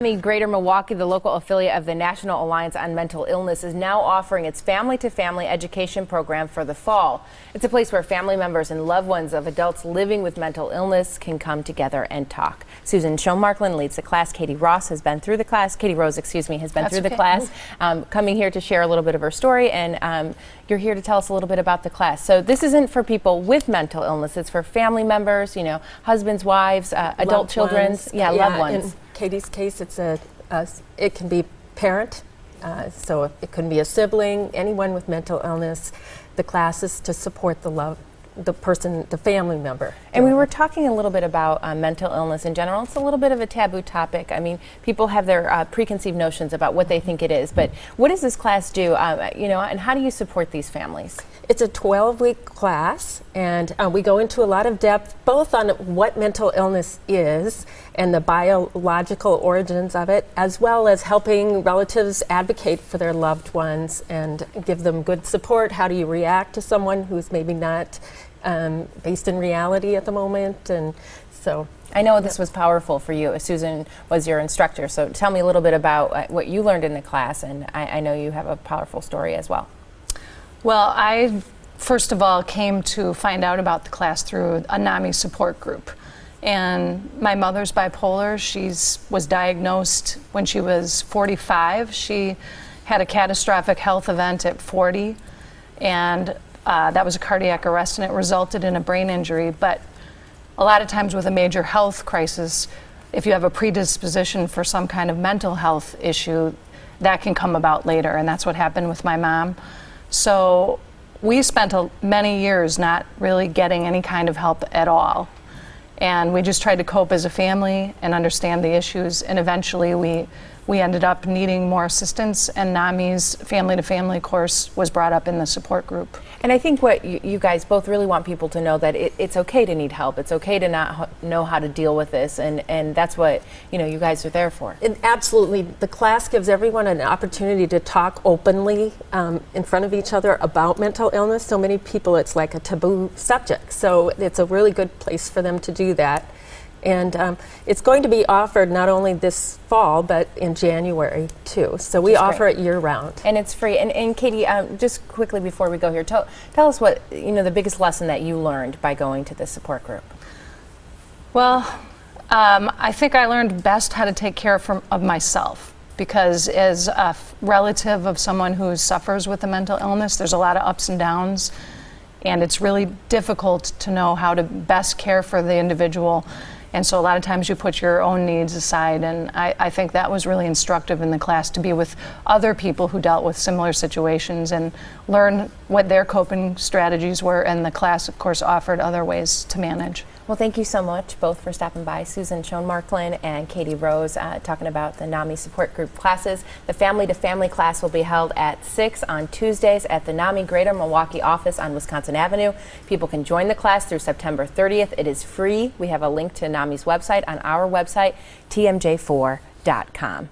NAMI Greater Milwaukee, the local affiliate of the National Alliance on Mental Illness, is now offering its family-to-family education program for the fall. It's a place where family members and loved ones of adults living with mental illness can come together and talk. Susan Schoenmarklin leads the class. Katie Rose, has been through the class, coming here to share a little bit of her story, and you're here to tell us a little bit about the class. So this isn't for people with mental illness, it's for family members, you know, husbands, wives, adult children, loved ones. In Katie's case, it can be parent, so it can be a sibling, anyone with mental illness. The class is to support the family member. And we were talking a little bit about mental illness in general. It's a little bit of a taboo topic. I mean, people have their preconceived notions about what they think it is. But what does this class do, and how do you support these families? It's a 12-week class, and we go into a lot of depth both on what mental illness is and the biological origins of it, as well as helping relatives advocate for their loved ones and give them good support. How do you react to someone who's maybe not based in reality at the moment? And so I know this was powerful for you. Susan was your instructor, so tell me a little bit about what you learned in the class, and I know you have a powerful story as well. Well, I first of all came to find out about the class through a NAMI support group. And my mother's bipolar. She was diagnosed when she was 45. She had a catastrophic health event at 40, and that was a cardiac arrest, and it resulted in a brain injury. But a lot of times with a major health crisis, if you have a predisposition for some kind of mental health issue, that can come about later, and that's what happened with my mom. So we spent many years not really getting any kind of help at all. And we just tried to cope as a family and understand the issues. And eventually we ended up needing more assistance, and NAMI's family-to-family course was brought up in the support group. And I think what you guys both really want people to know, that it's okay to need help. It's okay to not know how to deal with this, and that's what you guys are there for. Absolutely. The class gives everyone an opportunity to talk openly in front of each other about mental illness. So many people, it's like a taboo subject. So it's a really good place for them to do that. And it's going to be offered not only this fall, but in January too. So we offer it year-round. And it's free. And Katie, just quickly before we go here, tell us what the biggest lesson that you learned by going to this support group. Well, I think I learned best how to take care of myself, because as a relative of someone who suffers with a mental illness, there's a lot of ups and downs, and it's really difficult to know how to best care for the individual. And so a lot of times you put your own needs aside, and I think that was really instructive in the class, to be with other people who dealt with similar situations and learn what their coping strategies were, and the class, of course, offered other ways to manage. Well, thank you so much both for stopping by. Susan Schoenmarklin and Katie Rose talking about the NAMI support group classes. The family-to-family class will be held at 6 on Tuesdays at the NAMI Greater Milwaukee office on Wisconsin Avenue. People can join the class through September 30th. It is free. We have a link to NAMI's website on our website, TMJ4.com.